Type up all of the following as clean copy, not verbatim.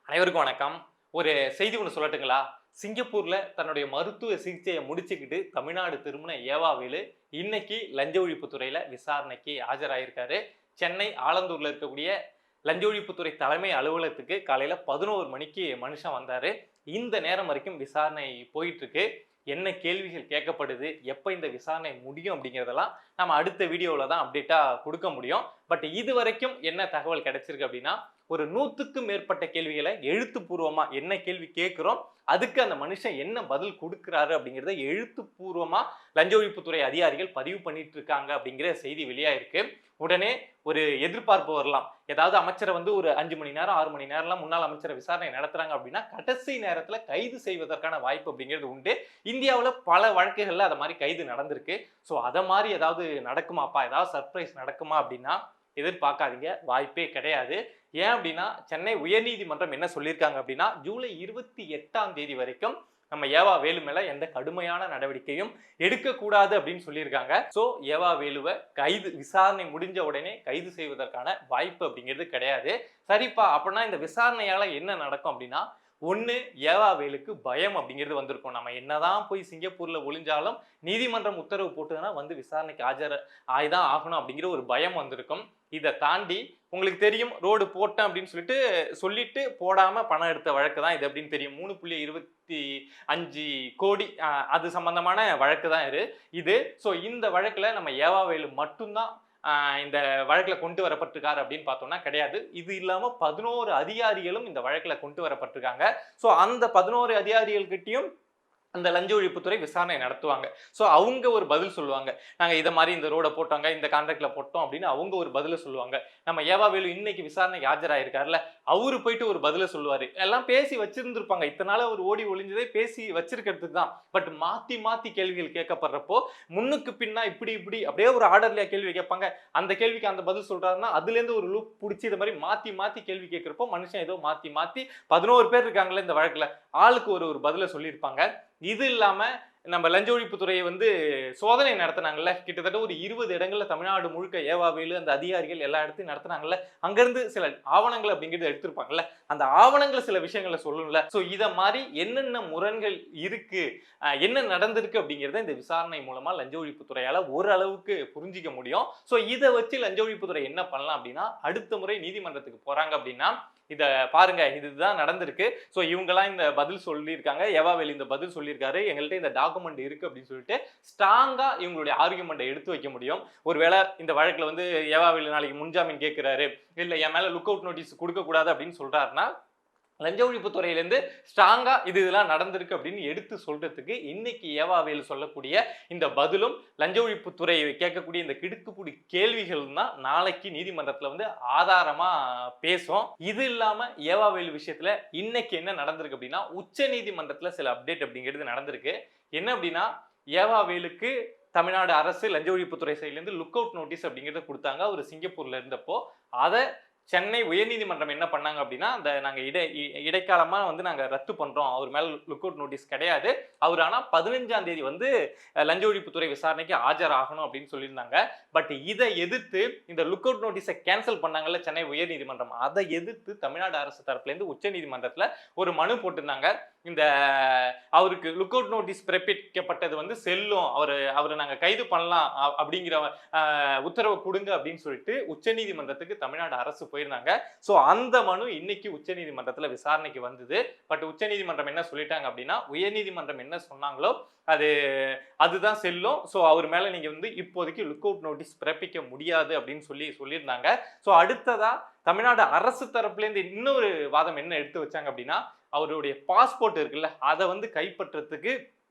அனைவருக்கும் வணக்கம். ஒரு செய்தி ஒண்ணு சொல்லட்டுங்களா? சிங்கப்பூர்ல தன்னுடைய மருத்துவ சிகிச்சைய முடிச்சுக்கிட்டு தமிழ்நாடு திரும்புன ஏவாவேலு, இன்னைக்கு லஞ்ச ஒழிப்புத்துறையில விசாரணைக்கு ஆஜராயிருக்காரு. சென்னை ஆலந்தூர்ல இருக்கக்கூடிய லஞ்ச ஒழிப்புத்துறை தலைமை அலுவலகத்துக்கு காலையில 11 மணிக்கு மனுஷன் வந்தாரு. இந்த நேரம் வரைக்கும் விசாரணை போயிட்டு இருக்கு. என்ன கேள்விகள் கேட்கப்படுது, எப்ப இந்த விசாரணை முடியும் அப்படிங்கிறதெல்லாம் நம்ம அடுத்த வீடியோல தான் அப்டேட்டா குடுக்க முடியும். பட் இதுவரைக்கும் என்ன தகவல் கிடைச்சிருக்கு அப்படின்னா, ஒரு 100க்கும் மேற்பட்ட கேள்விகளை எழுத்துப்பூர்வமா என்ன கேள்வி கேட்கிறோம், அதுக்கு அந்த மனுஷன் என்ன பதில் கொடுக்கிறாரு அப்படிங்கிறத எழுத்துப்பூர்வமா லஞ்ச ஒழிப்புத்துறை அதிகாரிகள் பதிவு பண்ணிட்டு இருக்காங்க அப்படிங்கிற செய்தி வெளியாயிருக்கு. உடனே ஒரு எதிர்பார்ப்பு வரலாம். ஏதாவது அமைச்சரை வந்து ஒரு 5 மணி நேரம் 6 மணி நேரம்லாம் முன்னாள் அமைச்சரை விசாரணை நடத்துறாங்க அப்படின்னா கடைசி நேரத்துல கைது செய்வதற்கான வாய்ப்பு அப்படிங்கிறது உண்டு. இந்தியாவுல பல வழக்குகள்ல அத மாதிரி கைது நடந்திருக்கு. ஸோ அத மாதிரி ஏதாவது நடக்குமாப்பா, ஏதாவது சர்ப்ரைஸ் நடக்குமா அப்படின்னா எதிர்பார்க்காதீங்க, வாய்ப்பே கிடையாது. ஏன் அப்படின்னா சென்னை உயர்நீதிமன்றம் என்ன சொல்லியிருக்காங்க அப்படின்னா, ஜூலை 28ஆம் தேதி வரைக்கும் நம்ம ஏவா வேலு மேல எந்த கடுமையான நடவடிக்கையும் எடுக்கக்கூடாது அப்படின்னு சொல்லியிருக்காங்க. ஸோ ஏவா வேலுவை விசாரணை முடிஞ்ச உடனே கைது செய்வதற்கான வாய்ப்பு அப்படிங்கிறது கிடையாது. சரிப்பா, அப்படின்னா இந்த விசாரணையால என்ன நடக்கும் அப்படின்னா, ஒண்ணு ஏவாவேலுக்கு பயம் அப்படிங்கிறது வந்திருக்கும். நம்ம என்னதான் போய் சிங்கப்பூர்ல ஒளிஞ்சாலும் நீதிமன்றம் உத்தரவு போட்டுதுன்னா வந்து விசாரணைக்கு ஆய்தான் ஆகணும் அப்படிங்கிற ஒரு பயம் வந்திருக்கும். இதை தாண்டி உங்களுக்கு தெரியும், ரோடு போட்டேன் அப்படின்னு சொல்லிட்டு போடாம பணம் எடுத்த வழக்கு தான் இது அப்படின்னு தெரியும். 3.25 கோடி அது சம்பந்தமான வழக்கு தான் இது. ஸோ இந்த வழக்குல நம்ம ஏவாவேலு மட்டும்தான் இந்த வழக்குல கொண்டு வரப்பட்டிருக்காரு அப்படின்னு பார்த்தோம்னா கிடையாது. இது இல்லாம 11 அதிகாரிகளும் இந்த வழக்குல கொண்டு வரப்பட்டிருக்காங்க. ஸோ அந்த 11 அதிகாரிகள்கிட்டயும் அந்த லஞ்ச ஒழிப்புத்துறை விசாரணை நடத்துவாங்க. ஸோ அவங்க ஒரு பதில் சொல்லுவாங்க. நாங்க இதை மாதிரி இந்த ரோட போட்டோங்க, இந்த கான்ட்ராக்ட்ல போட்டோம் அப்படின்னு அவங்க ஒரு பதில சொல்லுவாங்க. நம்ம ஏவாவேலு இன்னைக்கு விசாரணைக்கு ஆஜராயிருக்காருல, அவரு போயிட்டு ஒரு பதில சொல்லுவாரு. எல்லாம் பேசி வச்சிருந்திருப்பாங்க. இத்தனை நாள் அவர் ஓடி ஒளிஞ்சதே பேசி வச்சிருக்கிறதுக்கு தான். பட் மாத்தி மாத்தி கேள்விகள் கேட்கப்படுறப்போ முன்னுக்கு பின்னா இப்படி இப்படி அப்படியே ஒரு ஆர்டர்லயா கேள்வி கேட்பாங்க. அந்த கேள்விக்கு அந்த பதில் சொல்றாருன்னா அதுல இருந்து ஒரு லூப் பிடிச்சி இந்த மாதிரி மாத்தி மாத்தி கேள்வி கேட்கிறப்போ மனுஷன் ஏதோ மாத்தி மாத்தி 11 பேர் இருக்காங்களே இந்த வழக்குல, ஆளுக்கு ஒரு பதில சொல்லியிருப்பாங்க. இது இல்லாம நம்ம லஞ்ச ஒழிப்புத்துறையை வந்து சோதனை நடத்தினாங்கல்ல, கிட்டத்தட்ட ஒரு 20 இடங்கள்ல தமிழ்நாடு முழுக்க ஏவாவேலு அந்த அதிகாரிகள் எல்லா இடத்தையும் நடத்தினாங்கல்ல, அங்கிருந்து சில ஆவணங்கள் அப்படிங்கிறது எடுத்திருப்பாங்கல்ல, அந்த ஆவணங்கள் சில விஷயங்களை சொல்லணும்ல. ஸோ இதை மாதிரி என்னென்ன முரண்கள் இருக்கு, என்ன நடந்திருக்கு அப்படிங்கிறத இந்த விசாரணை மூலமா லஞ்ச ஒழிப்புத்துறையால ஓரளவுக்கு புரிஞ்சிக்க முடியும். ஸோ இதை வச்சு லஞ்ச ஒழிப்புத்துறை என்ன பண்ணலாம் அப்படின்னா, அடுத்த முறை நீதிமன்றத்துக்கு போறாங்க அப்படின்னா இதை பாருங்க, இதுதான் நடந்திருக்கு. ஸோ இவங்கெல்லாம் இந்த பதில் சொல்லியிருக்காங்க, ஏவாவேலு இந்த பதில் சொல்லியிருக்காரு, எங்கள்கிட்ட இந்த டாக்குமெண்ட் இருக்கு அப்படின்னு சொல்லிட்டு ஸ்ட்ராங்கா இவங்களுடைய ஆர்குமெண்ட்டை எடுத்து வைக்க முடியும். ஒருவேளை இந்த வழக்குல வந்து ஏவாவேலு நாளைக்கு முன்ஜாமீன் கேட்கிறாரு, இல்ல என் மேல லுக் அவுட் நோட்டீஸ் கொடுக்க கூடாது அப்படின்னு சொல்றாருன்னா, லஞ்ச ஒழிப்புத்துறையிலேருந்து ஸ்ட்ராங்கா இதெல்லாம் நடந்திருக்கு அப்படின்னு எடுத்து சொல்றதுக்கு இன்னைக்கு ஏவாவேலு சொல்லக்கூடிய இந்த பதிலும் லஞ்ச ஒழிப்புத்துறை கேட்கக்கூடிய இந்த கிடுக்குப்புடி கேள்விகள் தான் நாளைக்கு நீதிமன்றத்துல வந்து ஆதாரமா பேசும். இது இல்லாம ஏவாவேலு விஷயத்துல இன்னைக்கு என்ன நடந்திருக்கு அப்படின்னா, உச்ச நீதிமன்றத்துல சில அப்டேட் அப்படிங்கிறது நடந்திருக்கு. என்ன அப்படின்னா, ஏவாவேலுக்கு தமிழ்நாடு அரசு லஞ்ச ஒழிப்புத்துறை சைட்லேருந்து லுக் அவுட் நோட்டீஸ் அப்படிங்கிறத கொடுத்தாங்க அவர் சிங்கப்பூர்ல இருந்தப்போ. அதை சென்னை உயர்நீதிமன்றம் என்ன பண்ணாங்க அப்படின்னா, அந்த நாங்க இடைக்காலமா வந்து நாங்க ரத்து பண்றோம், அவர் மேல லுக் அவுட் நோட்டீஸ் கிடையாது, அவர் ஆனா 15ஆம் தேதி வந்து லஞ்ச ஒழிப்புத்துறை விசாரணைக்கு ஆஜராகணும் அப்படின்னு சொல்லியிருந்தாங்க. பட் இதை எதிர்த்து இந்த லுக் அவுட் நோட்டீஸை கேன்சல் பண்ணாங்கல்ல சென்னை உயர்நீதிமன்றம், அதை எதிர்த்து தமிழ்நாடு அரசு தரப்புல இருந்து உச்ச நீதிமன்றத்துல ஒரு மனு போட்டிருந்தாங்க. இந்த அவருக்கு லுக் அவுட் நோட்டீஸ் பிறப்பிக்கப்பட்டது வந்து செல்லும், அவரை நாங்க கைது பண்ணலாம் அப்படிங்கிற உத்தரவு கொடுங்க அப்படின்னு சொல்லிட்டு உச்ச நீதிமன்றத்துக்கு தமிழ்நாடு அரசு போயிருந்தாங்க. ஸோ அந்த மனு இன்னைக்கு உச்ச நீதிமன்றத்துல விசாரணைக்கு வந்தது. பட் உச்ச நீதிமன்றம் என்ன சொல்லிட்டாங்க அப்படின்னா, உயர்நீதிமன்றம் என்ன சொன்னாங்களோ அதுதான் செல்லும். ஸோ அவர் மேல நீங்க வந்து இப்போதைக்கு லுக் அவுட் நோட்டீஸ் பிறப்பிக்க முடியாது அப்படின்னு சொல்லியிருந்தாங்க. ஸோ அடுத்ததா தமிழ்நாடு அரசு தரப்புல இருந்து இன்னொரு வாதம் என்ன எடுத்து வச்சாங்க அப்படின்னா, அவருடைய பாஸ்போர்ட் இருக்குல்ல, அதை வந்து கைப்பற்றத்துக்கு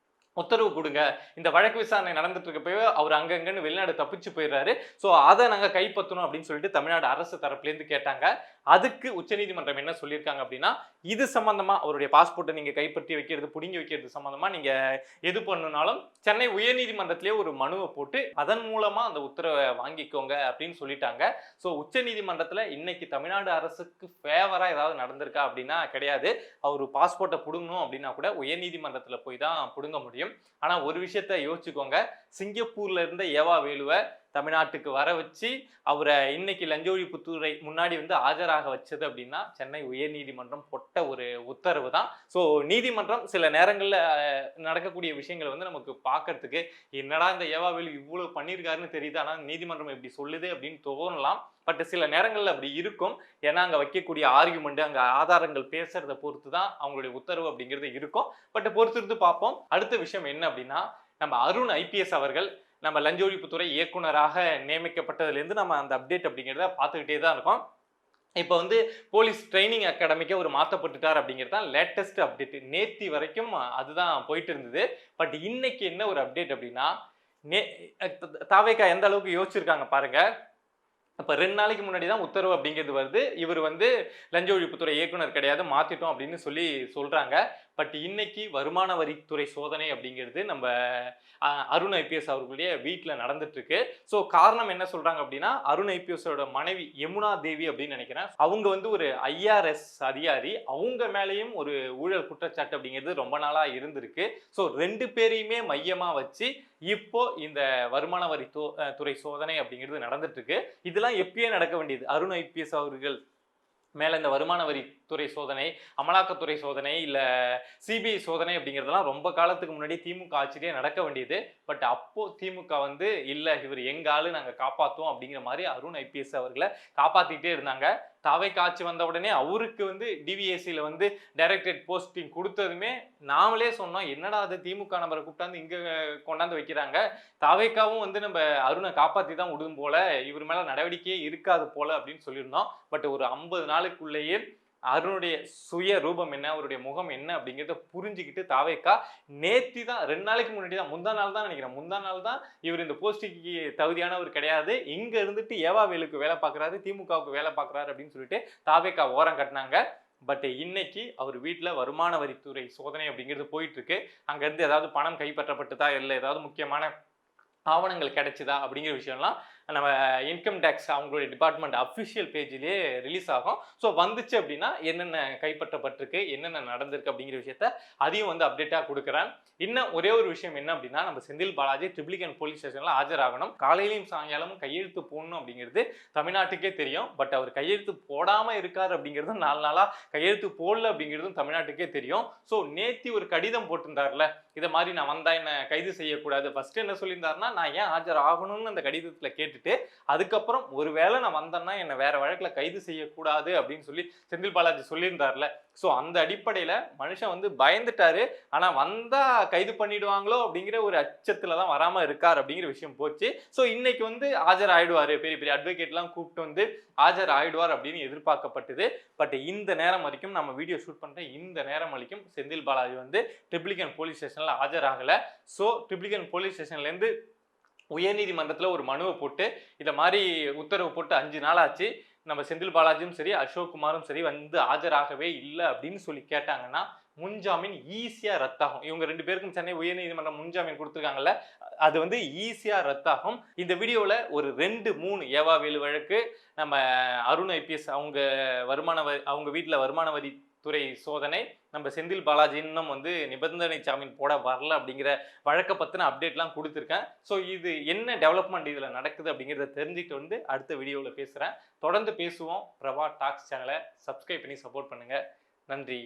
உத்தரவு கொடுங்க. இந்த வழக்கு விசாரணை நடந்துட்டு இருக்கப்பவே அவர் அங்கங்கன்னு வெளிநாடு தப்பிச்சு போயிடுறாரு. ஸோ அதை நாங்கள் கைப்பற்றணும் அப்படின்னு சொல்லிட்டு தமிழ்நாடு அரசு தரப்புலேருந்து கேட்டாங்க. அதுக்கு உச்சநீதிமன்றம் என்ன சொல்லியிருக்காங்க அப்படின்னா, இது சம்பந்தமா அவருடைய பாஸ்போர்ட்டை நீங்க கைப்பற்றி வைக்கிறது, புடுங்கி வைக்கிறது சம்பந்தமா நீங்க எது பண்ணுனாலும் சென்னை உயர்நீதிமன்றத்திலேயே ஒரு மனுவை போட்டு அதன் மூலமா அந்த உத்தரவை வாங்கிக்கோங்க அப்படின்னு சொல்லிட்டாங்க. ஸோ உச்சநீதிமன்றத்தில் இன்னைக்கு தமிழ்நாடு அரசுக்கு ஃபேவரா ஏதாவது நடந்திருக்கா அப்படின்னா கிடையாது. அவர் பாஸ்போர்ட்டை புடுங்கணும் அப்படின்னா கூட உயர்நீதிமன்றத்தில் போய் தான் புடுங்க முடியும். ஆனா ஒரு விஷயத்த யோசிச்சுக்கோங்க, சிங்கப்பூர்ல இருந்த ஏவாவேலுவை தமிழ்நாட்டுக்கு வர வச்சு அவரை இன்னைக்கு லஞ்ச ஒழிப்புத்துறை முன்னாடி வந்து ஆஜராக வச்சது அப்படின்னா சென்னை உயர்நீதிமன்றம் போட்ட ஒரு உத்தரவு தான். ஸோ நீதிமன்றம் சில நேரங்களில் நடக்கக்கூடிய விஷயங்களை வந்து நமக்கு பார்க்கறதுக்கு என்னடா இந்த ஏவாவேலு இவ்வளவு பண்ணியிருக்காருன்னு தெரியுது, ஆனால் நீதிமன்றம் இப்படி சொல்லுது அப்படின்னு தோணலாம். பட் சில நேரங்களில் அப்படி இருக்கும். ஏன்னா அங்கே வைக்கக்கூடிய ஆர்குமெண்ட், அங்கே ஆதாரங்கள் பேசுறதை பொறுத்து தான் அவங்களுடைய உத்தரவு அப்படிங்கிறது இருக்கும். பட் பொறுத்திருந்து பார்ப்போம். அடுத்த விஷயம் என்ன அப்படின்னா, நம்ம அருண் ஐபிஎஸ் அவர்கள் நம்ம லஞ்ச ஒழிப்புத்துறை இயக்குனராக நியமிக்கப்பட்டதுலேருந்து நம்ம அந்த அப்டேட் அப்படிங்கிறத பார்த்துக்கிட்டே தான் இருக்கோம். இப்போ வந்து போலீஸ் ட்ரைனிங் அகாடமிக்கு அவர் மாற்றப்பட்டுட்டார் அப்படிங்கிறது தான் லேட்டஸ்ட் அப்டேட். நேத்தி வரைக்கும் அதுதான் போயிட்டு இருந்தது. பட் இன்னைக்கு என்ன ஒரு அப்டேட் அப்படின்னா, தாவேகா எந்த அளவுக்கு யோசிச்சிருக்காங்க பாருங்க. அப்போ 2 நாளைக்கு முன்னாடி தான் உத்தரவு அப்படிங்கிறது வருது. இவர் வந்து லஞ்ச ஒழிப்புத்துறை இயக்குனர் கிடையாது, மாற்றிட்டோம் அப்படின்னு சொல்கிறாங்க. பட் இன்னைக்கு வருமான வரித்துறை சோதனை அப்படிங்கிறது நம்ம அருண் ஐபிஎஸ் அவர்களுடைய வீட்டில் நடந்துட்டு இருக்கு. ஸோ காரணம் என்ன சொல்றாங்க அப்படின்னா, அருண் ஐபிஎஸோட மனைவி யமுனா தேவி அப்படின்னு நினைக்கிறேன், அவங்க வந்து ஒரு ஐஆர்எஸ் அதிகாரி. அவங்க மேலேயும் ஒரு ஊழல் குற்றச்சாட்டு அப்படிங்கிறது ரொம்ப நாளா இருந்திருக்கு. ஸோ 2 பேரையுமே மையமா வச்சு இப்போ இந்த வருமான வரி துறை சோதனை அப்படிங்கிறது நடந்துட்டு இருக்கு. இதெல்லாம் எப்பயே நடக்க வேண்டியது. அருண் ஐபிஎஸ் அவர்கள் மேல இந்த வருமான வரித்துறை சோதனை, அமலாக்கத்துறை சோதனை, இல்ல சிபிஐ சோதனை அப்படிங்கிறதெல்லாம் ரொம்ப காலத்துக்கு முன்னாடி திமுக ஆட்சியிலே நடக்க வேண்டியது. பட் அப்போ திமுக வந்து இல்ல, இவர் எங்க ஆளு, நாங்க காப்பாத்துவோம் அப்படிங்கிற மாதிரி அருண் ஐபிஎஸ் அவர்களை காப்பாத்திட்டே இருந்தாங்க. தாவேக்கா ஆட்சி வந்த உடனே அவருக்கு வந்து டிவிஎஸ்சியில வந்து டைரக்டரேட் போஸ்டிங் கொடுத்ததுமே நாமளே சொன்னோம், என்னடா அது திமுக நபரை கூப்பிட்டாந்து இங்க கொண்டாந்து வைக்கிறாங்க, தாவேக்காவும் வந்து நம்ம அருணை காப்பாத்தி தான் விடும் போல, இவர் மேல நடவடிக்கையே இருக்காது போல அப்படின்னு சொல்லியிருந்தோம். பட் ஒரு 50 நாளுக்குள்ளேயே அருணுடைய சுய ரூபம் என்ன, அவருடைய முகம் என்ன அப்படிங்கிறத புரிஞ்சுக்கிட்டு தாவேக்கா நேத்தி தான் 2 நாளைக்கு முன்னாடி தான், முந்தா நாள் தான் நினைக்கிறேன், முந்தா நாள் தான் இவர் இந்த போஸ்டிக்கு தகுதியானவர் கிடையாது, இங்க இருந்துட்டு ஏவாவேலுக்கு வேலை பார்க்குறாரு, திமுகவுக்கு வேலை பார்க்குறாரு அப்படின்னு சொல்லிட்டு தாவேக்கா ஓரம் கட்டினாங்க. பட் இன்னைக்கு அவர் வீட்டில் வருமான வரித்துறை சோதனை அப்படிங்கிறது போயிட்டு இருக்கு. அங்கேருந்து ஏதாவது பணம் கைப்பற்றப்பட்டுதா, இல்லை ஏதாவது முக்கியமான ஆவணங்கள் கிடைச்சுதா அப்படிங்கிற விஷயம்லாம் நம்ம இன்கம் டேக்ஸ் அவங்களுடைய டிபார்ட்மெண்ட் அஃபிஷியல் பேஜ்லேயே ரிலீஸ் ஆகும். ஸோ வந்துச்சு அப்படின்னா என்னென்ன கைப்பற்றப்பட்டிருக்கு, என்னென்ன நடந்திருக்கு அப்படிங்கிற விஷயத்த அதையும் வந்து அப்டேட்டாக கொடுக்குறேன். இன்னும் ஒரே ஒரு விஷயம் என்ன அப்படின்னா, நம்ம செந்தில் பாலாஜி ட்ரிப்ளிகன் போலீஸ் ஸ்டேஷனில் ஆஜராகணும். காலையிலையும் சாயங்காலமும் கையெழுத்து போடணும் அப்படிங்கிறது தமிழ்நாட்டுக்கே தெரியும். பட் அவர் கையெழுத்து போடாமல் இருக்கார் அப்படிங்கிறதும் 4 நாளாக கையெழுத்து போடல அப்படிங்கிறதும் தமிழ்நாட்டுக்கே தெரியும். ஸோ நேத்தி ஒரு கடிதம் போட்டிருந்தார்ல, இதை மாதிரி நான் வந்தா என்ன கைது செய்யக்கூடாது, ஃபர்ஸ்ட் என்ன சொல்லியிருந்தாருன்னா, நான் ஏன் ஆஜர் ஆகணும்னு அந்த கடிதத்தில் கேட்டுட்டு அதுக்கப்புறம் ஒருவேளை நான் வந்தேன்னா என்னை வேற வழக்கில் கைது செய்யக்கூடாது அப்படின்னு சொல்லி செந்தில் பாலாஜி சொல்லியிருந்தார்ல. ஸோ அந்த அடிப்படையில் மனுஷன் வந்து பயந்துட்டாரு. ஆனால் வந்தா கைது பண்ணிடுவாங்களோ அப்படிங்கிற ஒரு அச்சத்தில் தான் வராமல் இருக்கார் அப்படிங்கிற விஷயம் போச்சு. ஸோ இன்னைக்கு வந்து ஆஜர் ஆயிடுவார், பெரிய பெரிய அட்வொகேட்லாம் கூப்பிட்டு வந்து ஆஜர் ஆயிடுவார் அப்படின்னு எதிர்பார்க்கப்பட்டது. பட் இந்த நேரம் வரைக்கும், நம்ம வீடியோ ஷூட் பண்ணுற இந்த நேரம் வரைக்கும் செந்தில் பாலாஜி வந்து ட்ரிப்ளிகன் போலீஸ் ஸ்டேஷனில் ஆஜராகலை. ஸோ ட்ரிப்ளிகன் போலீஸ் ஸ்டேஷன்லேருந்து உயர்நீதிமன்றத்தில் ஒரு மனுவை போட்டு இதை மாதிரி உத்தரவு போட்டு 5 நாள் ஆச்சு, நம்ம செந்தில் பாலாஜியும் சரி அசோக் குமாரும் சரி வந்து ஆஜராகவே இல்லை அப்படின்னு சொல்லி கேட்டாங்கன்னா முன்ஜாமீன் ஈஸியாக ரத்தாகும். இவங்க 2 பேருக்கும் சென்னை உயர்நீதிமன்றம் முன்ஜாமீன் கொடுத்துருக்காங்கல்ல, அது வந்து ஈஸியாக ரத்தாகும். இந்த வீடியோவில் ஒரு 2-3 ஏவாவேலு வழக்கு, நம்ம அருண் ஐபிஎஸ் அவங்க வீட்டில் வருமான வரி துறை சோதனை, நம்ம செந்தில் பாலாஜி இன்னும் வந்து நிபந்தனை ஜாமீன் போட வரல அப்படிங்கிற வழக்கை பற்றின அப்டேட்லாம் கொடுத்துருக்கேன். ஸோ இது என்ன டெவலப்மெண்ட் இதில் நடக்குது அப்படிங்கிறத தெரிஞ்சுட்டு வந்து அடுத்த வீடியோவில் பேசுகிறேன். தொடர்ந்து பேசுவோம். பிரபா டாக்ஸ் சேனலை சப்ஸ்கிரைப் பண்ணி சப்போர்ட் பண்ணுங்கள். நன்றி.